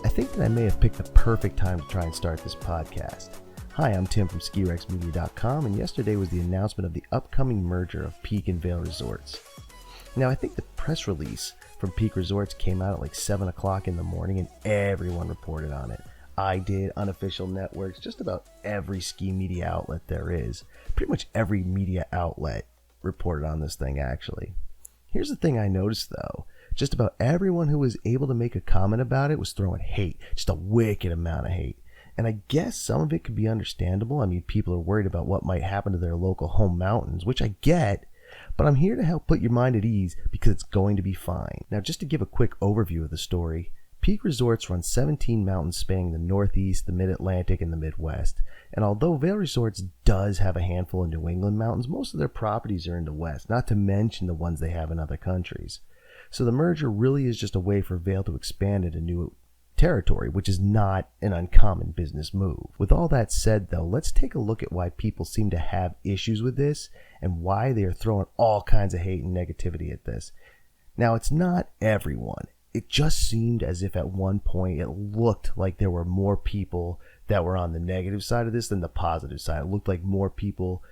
I think that I may have picked the perfect time to try and start this podcast. Hi, I'm Tim from SkiRexMedia.com, and yesterday was the announcement of the upcoming merger of Peak and Vail Resorts. Now, I think the press release from Peak Resorts came out at like 7 o'clock in the morning, and everyone reported on it. I did, unofficial networks, just about every ski media outlet there is. Pretty much every media outlet reported on this thing, actually. Here's the thing I noticed, though. Just about everyone who was able to make a comment about it was throwing hate, just a wicked amount of hate. And I guess some of it could be understandable. I mean, people are worried about what might happen to their local home mountains, which I get, but I'm here to help put your mind at ease because it's going to be fine. Now, just to give a quick overview of the story, Peak Resorts runs 17 mountains spanning the Northeast, the Mid-Atlantic, and the Midwest. And although Vail Resorts does have a handful of New England mountains, most of their properties are in the West, not to mention the ones they have in other countries. So the merger really is just a way for Vail to expand into new territory, which is not an uncommon business move. With all that said, though, let's take a look at why people seem to have issues with this and why they are throwing all kinds of hate and negativity at this. Now, it's not everyone. It just seemed as if at one point it looked like there were more people that were on the negative side of this than the positive side. It looked like more people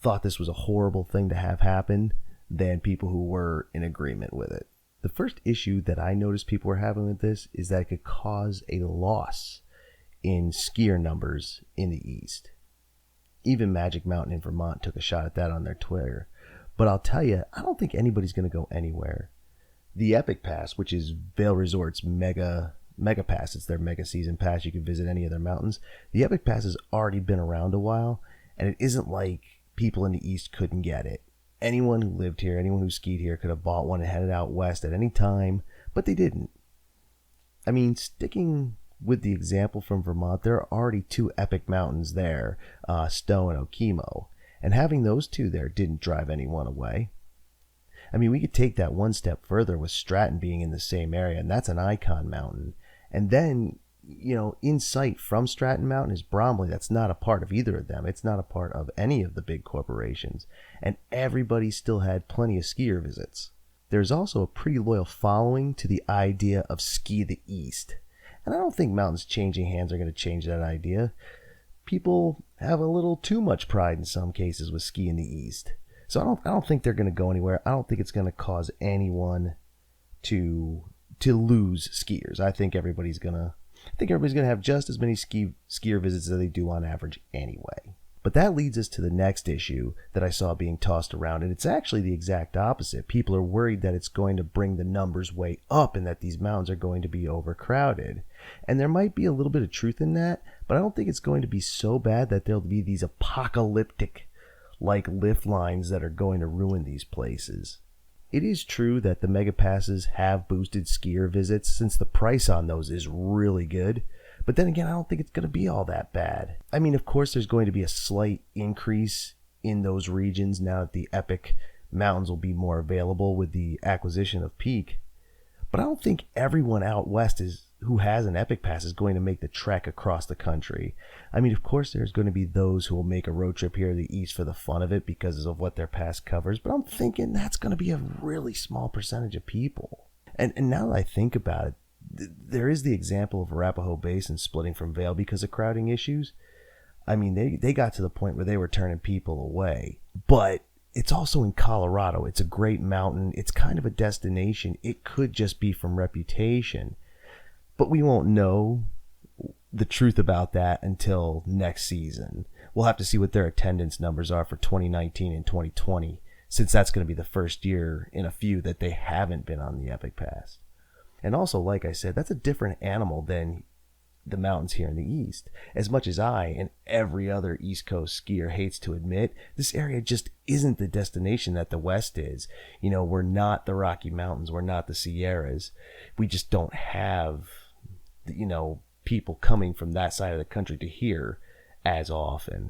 thought this was a horrible thing to have happen than people who were in agreement with it. The first issue that I noticed people were having with this is that it could cause a loss in skier numbers in the East. Even Magic Mountain in Vermont took a shot at that on their Twitter. But I'll tell you, I don't think anybody's going to go anywhere. The Epic Pass, which is Vail Resort's mega pass, it's their mega season pass, you can visit any of their mountains. The Epic Pass has already been around a while, and it isn't like people in the East couldn't get it. Anyone who lived here, anyone who skied here could have bought one and headed out west at any time, but they didn't. I mean, sticking with the example from Vermont, there are already two epic mountains there, Stowe and Okemo, and having those two there didn't drive anyone away. I mean, we could take that one step further with Stratton being in the same area, and that's an icon mountain. And then, in sight from Stratton Mountain is Bromley. That's not a part of either of them. It's not a part of any of the big corporations. And everybody still had plenty of skier visits. There's also a pretty loyal following to the idea of Ski the East. And I don't think mountains changing hands are going to change that idea. People have a little too much pride in some cases with Ski in the East. So I don't think they're going to go anywhere. I don't think it's going to cause anyone to lose skiers. I think everybody's going to have just as many skier visits as they do on average anyway. But that leads us to the next issue that I saw being tossed around, and it's actually the exact opposite. People are worried that it's going to bring the numbers way up and that these mountains are going to be overcrowded. And there might be a little bit of truth in that, but I don't think it's going to be so bad that there'll be these apocalyptic lift lines that are going to ruin these places. It is true that the mega passes have boosted skier visits since the price on those is really good. But then again, I don't think it's going to be all that bad. I mean, of course, there's going to be a slight increase in those regions now that the Epic Mountains will be more available with the acquisition of Peak. But I don't think everyone out west who has an Epic Pass is going to make the trek across the country. I mean, of course, there's going to be those who will make a road trip here to the east for the fun of it because of what their pass covers. But I'm thinking that's going to be a really small percentage of people. And now that I think about it, there is the example of Arapahoe Basin splitting from Vail because of crowding issues. I mean, they got to the point where they were turning people away. But it's also in Colorado. It's a great mountain. It's kind of a destination. It could just be from reputation. But we won't know the truth about that until next season We'll have to see what their attendance numbers are for 2019 and 2020, since that's going to be the first year in a few that they haven't been on the Epic Pass. And also, like I said, that's a different animal than the mountains here in the East. As much as I and every other East Coast skier hates to admit, this area just isn't the destination that the West is. We're not the Rocky Mountains. We're not the Sierras. We just don't have, people coming from that side of the country to here as often.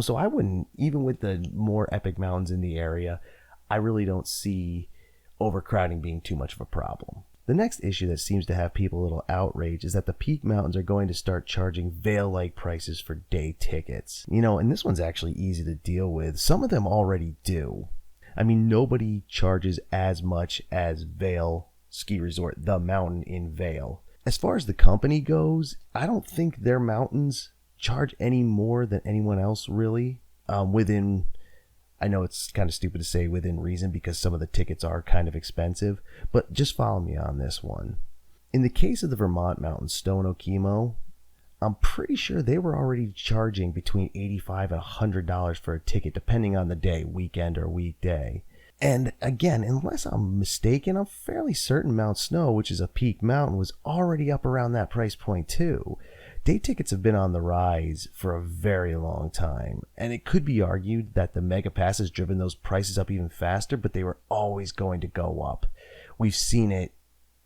So I wouldn't, even with the more epic mountains in the area, I really don't see overcrowding being too much of a problem. The next issue that seems to have people a little outraged is that the Peak Mountains are going to start charging Vail-like prices for day tickets. And this one's actually easy to deal with. Some of them already do. I mean, nobody charges as much as Vail Ski Resort, the mountain in Vail. As far as the company goes, I don't think their mountains charge any more than anyone else really, within, I know it's kind of stupid to say within reason because some of the tickets are kind of expensive, but just follow me on this one. In the case of the Vermont Mountain Stone Okemo, I'm pretty sure they were already charging between $85 and $100 for a ticket depending on the day, weekend or weekday. And again, unless I'm mistaken, I'm fairly certain Mount Snow, which is a peak mountain, was already up around that price point too. Day tickets have been on the rise for a very long time, and it could be argued that the Mega Pass has driven those prices up even faster, but they were always going to go up. We've seen it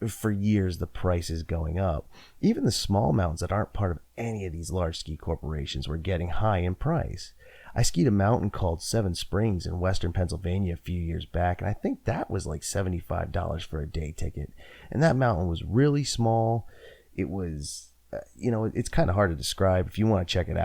for years, the prices going up. Even the small mountains that aren't part of any of these large ski corporations were getting high in price. I skied a mountain called Seven Springs in western Pennsylvania a few years back, and I think that was like $75 for a day ticket. And that mountain was really small. It was... it's kind of hard to describe. If you want to check it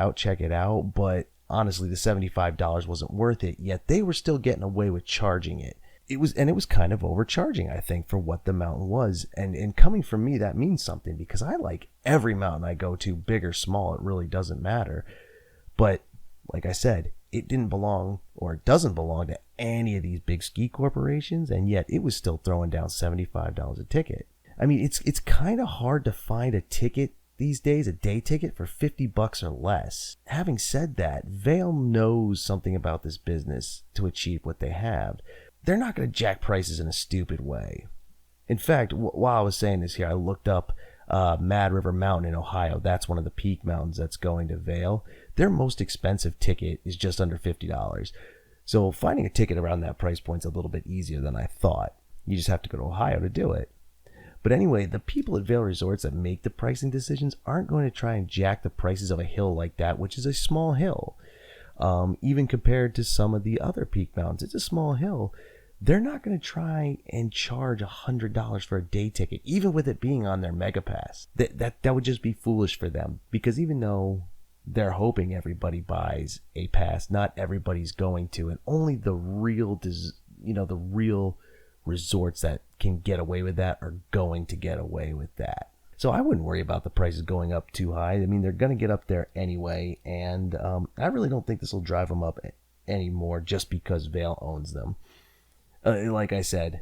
out. But honestly, the $75 wasn't worth it, yet they were still getting away with charging it. It was kind of overcharging, I think, for what the mountain was. And coming from me, that means something because I like every mountain I go to, big or small, it really doesn't matter. But like I said, it didn't belong, or it doesn't belong to any of these big ski corporations, and yet it was still throwing down $75 a ticket. I mean, it's kind of hard to find a ticket these days, a day ticket for $50 or less. Having said that, Vail knows something about this business to achieve what they have. They're not going to jack prices in a stupid way. In fact, while I was saying this here, I looked up Mad River Mountain in Ohio. That's one of the peak mountains that's going to Vail. Their most expensive ticket is just under $50. So finding a ticket around that price point is a little bit easier than I thought. You just have to go to Ohio to do it. But anyway, the people at Vail Resorts that make the pricing decisions aren't going to try and jack the prices of a hill like that, which is a small hill. Even compared to some of the other peak mountains, it's a small hill. They're not going to try and charge $100 for a day ticket, even with it being on their Mega Pass. That would just be foolish for them, because even though they're hoping everybody buys a pass, not everybody's going to, and only the real resorts that can get away with that are going to get away with that. So I wouldn't worry about the prices going up too high. I mean, they're going to get up there anyway, and I really don't think this will drive them up anymore just because Vail owns them. Like I said,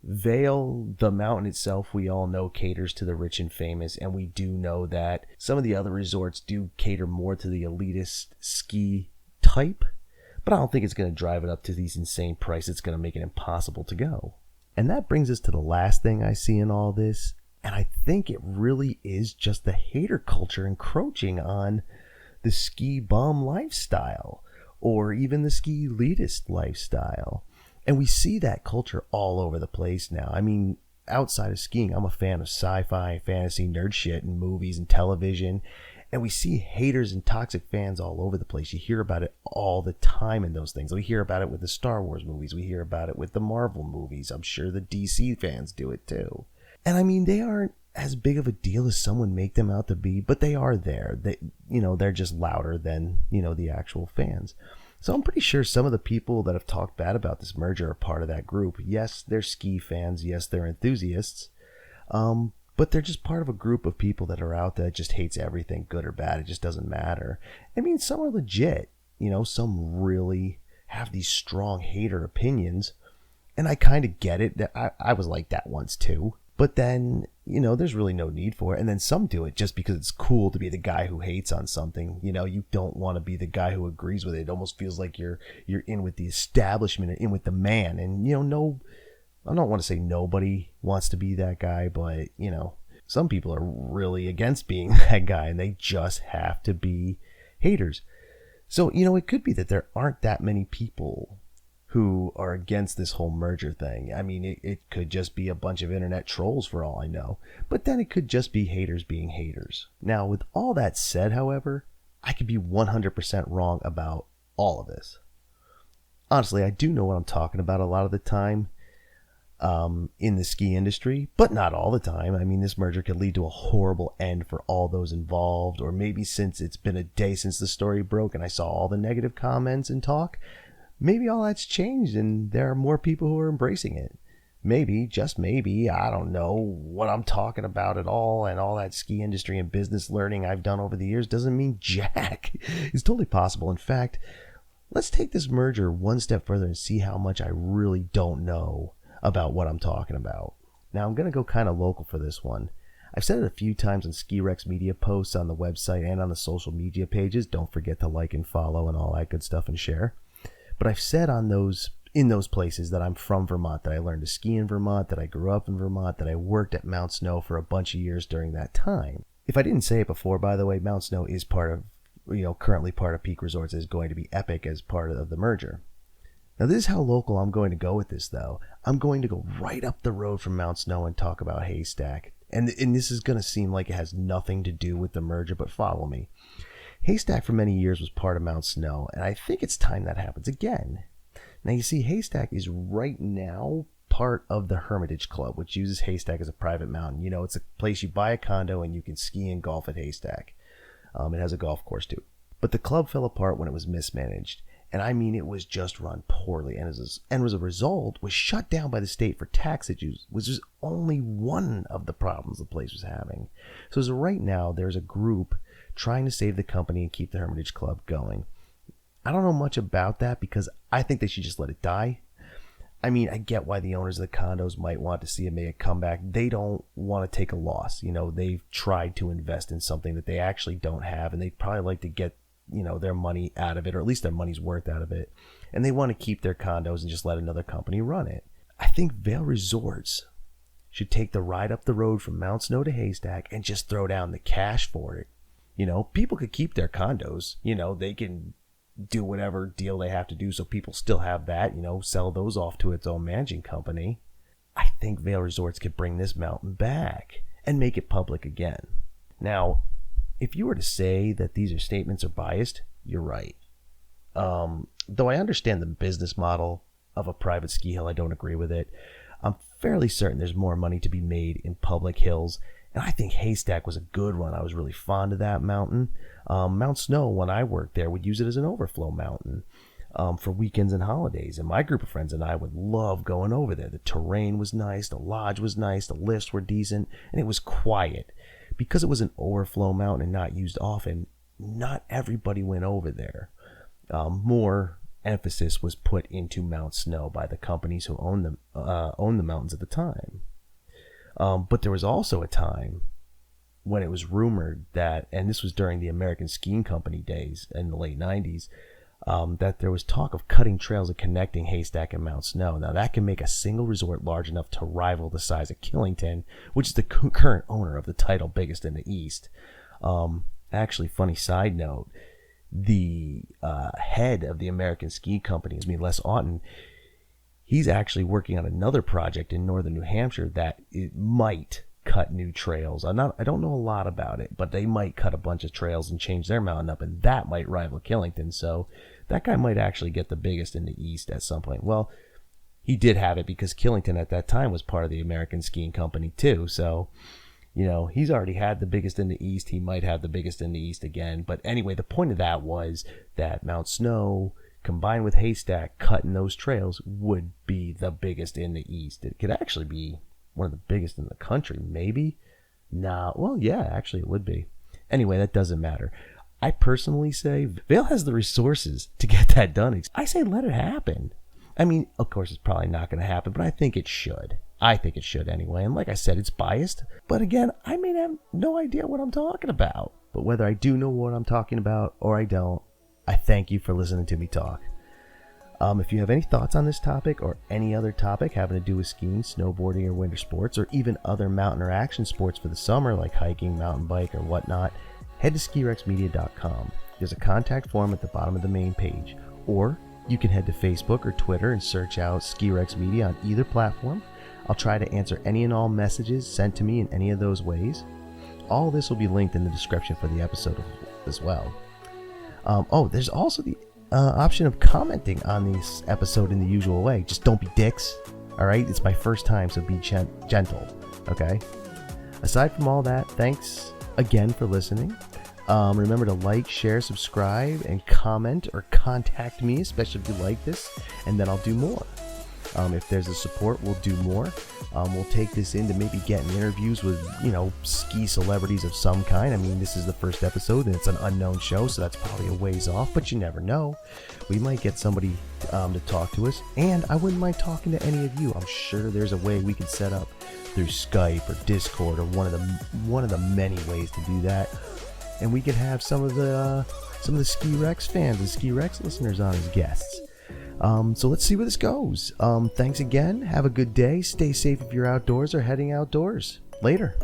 Vail, the mountain itself, we all know caters to the rich and famous, and we do know that some of the other resorts do cater more to the elitist ski type, but I don't think it's going to drive it up to these insane prices. It's going to make it impossible to go. And that brings us to the last thing I see in all this, and I think it really is just the hater culture encroaching on the ski bum lifestyle, or even the ski elitist lifestyle. And we see that culture all over the place now. I mean, outside of skiing, I'm a fan of sci-fi, fantasy, nerd shit, and movies and television. And we see haters and toxic fans all over the place. You hear about it all the time in those things. We hear about it with the Star Wars movies. We hear about it with the Marvel movies. I'm sure the DC fans do it too. And I mean, they aren't as big of a deal as someone make them out to be, but they are there. They're just louder than, the actual fans. So I'm pretty sure some of the people that have talked bad about this merger are part of that group. Yes, they're ski fans. Yes, they're enthusiasts. But they're just part of a group of people that are out there that just hates everything, good or bad. It just doesn't matter. I mean, some are legit. Some really have these strong hater opinions. And I kind of get it. That I was like that once too. But then, there's really no need for it. And then some do it just because it's cool to be the guy who hates on something. You don't want to be the guy who agrees with it. It almost feels like you're in with the establishment, in with the man. And, no, I don't want to say nobody wants to be that guy, but, some people are really against being that guy and they just have to be haters. So, it could be that there aren't that many people who are against this whole merger thing. I mean, it could just be a bunch of internet trolls for all I know. But then it could just be haters being haters. Now, with all that said, however, I could be 100% wrong about all of this. Honestly, I do know what I'm talking about a lot of the time in the ski industry, but not all the time. I mean, this merger could lead to a horrible end for all those involved, or maybe since it's been a day since the story broke and I saw all the negative comments and talk, maybe all that's changed and there are more people who are embracing it. Maybe, just maybe, I don't know what I'm talking about at all, and all that ski industry and business learning I've done over the years doesn't mean jack. It's totally possible. In fact, let's take this merger one step further and see how much I really don't know about what I'm talking about. Now, I'm going to go kind of local for this one. I've said it a few times on Ski Rex media posts on the website and on the social media pages. Don't forget to like and follow and all that good stuff and share. But I've said in those places that I'm from Vermont, that I learned to ski in Vermont, that I grew up in Vermont, that I worked at Mount Snow for a bunch of years during that time. If I didn't say it before, by the way, Mount Snow is currently part of Peak Resorts, is going to be epic as part of the merger. Now, this is how local I'm going to go with this, though. I'm going to go right up the road from Mount Snow and talk about Haystack. And this is going to seem like it has nothing to do with the merger, but follow me. Haystack for many years was part of Mount Snow, and I think it's time that happens again. Now, you see, Haystack is right now part of the Hermitage Club, which uses Haystack as a private mountain. It's a place you buy a condo and you can ski and golf at Haystack. It has a golf course too. But the club fell apart when it was mismanaged. And I mean, it was just run poorly, and as a result, was shut down by the state for tax issues, which is only one of the problems the place was having. So as of right now, there's a group trying to save the company and keep the Hermitage Club going. I don't know much about that because I think they should just let it die. I mean, I get why the owners of the condos might want to see it make a comeback. They don't want to take a loss. They've tried to invest in something that they actually don't have, and they'd probably like to get their money out of it, or at least their money's worth out of it. And they want to keep their condos and just let another company run it. I think Vail Resorts should take the ride up the road from Mount Snow to Haystack and just throw down the cash for it. People could keep their condos. They can do whatever deal they have to do so people still have that, sell those off to its own managing company. I think Vail Resorts could bring this mountain back and make it public again. Now, if you were to say that these statements are biased, you're right. Though I understand the business model of a private ski hill, I don't agree with it. I'm fairly certain there's more money to be made in public hills, and I think Haystack was a good run. I was really fond of that mountain. Mount Snow, when I worked there, would use it as an overflow mountain for weekends and holidays, and my group of friends and I would love going over there. The terrain was nice, the lodge was nice, the lifts were decent, and it was quiet. Because it was an overflow mountain and not used often, not everybody went over there. More emphasis was put into Mount Snow by the companies who owned the mountains at the time. But there was also a time when it was rumored that, and this was during the American Skiing Company days in the late 90s, that there was talk of cutting trails and connecting Haystack and Mount Snow. Now, that can make a single resort large enough to rival the size of Killington, which is the current owner of the title biggest in the East. Actually, funny side note, the head of the American Ski Company, Les Auten, he's actually working on another project in northern New Hampshire that it might cut new trails. I don't know a lot about it, but they might cut a bunch of trails and change their mountain up, and that might rival Killington. So that guy might actually get the biggest in the East at some point. Well, he did have it because Killington at that time was part of the American Skiing Company too. So, he's already had the biggest in the East. He might have the biggest in the East again. But anyway, the point of that was that Mount Snow combined with Haystack cutting those trails would be the biggest in the East. It could actually be one of the biggest in the country, maybe? Nah, well, yeah, actually it would be. Anyway, that doesn't matter. I personally say Vail has the resources to get that done. I say let it happen. I mean, of course, it's probably not going to happen, but I think it should. I think it should anyway. And like I said, it's biased. But again, I may have no idea what I'm talking about. But whether I do know what I'm talking about or I don't, I thank you for listening to me talk. If you have any thoughts on this topic or any other topic having to do with skiing, snowboarding, or winter sports, or even other mountain or action sports for the summer like hiking, mountain bike, or whatnot, head to skirexmedia.com. There's a contact form at the bottom of the main page. Or you can head to Facebook or Twitter and search out Ski Rex Media on either platform. I'll try to answer any and all messages sent to me in any of those ways. All this will be linked in the description for the episode as well. There's also the option of commenting on this episode in the usual way. Just don't be dicks, alright? It's my first time, so be gentle, okay? Aside from all that, thanks again for listening. Remember to like, share, subscribe, and comment or contact me, especially if you like this, and then I'll do more. If there's a support, we'll do more. We'll take this into maybe getting interviews with, ski celebrities of some kind. I mean, this is the first episode and it's an unknown show, so that's probably a ways off, but you never know. We might get somebody to talk to us, and I wouldn't mind talking to any of you. I'm sure there's a way we can set up through Skype or Discord or one of the many ways to do that, and we could have some of the Ski Rex fans and Ski Rex listeners on as guests. So let's see where this goes. Thanks again. Have a good day. Stay safe if you're outdoors or heading outdoors. Later.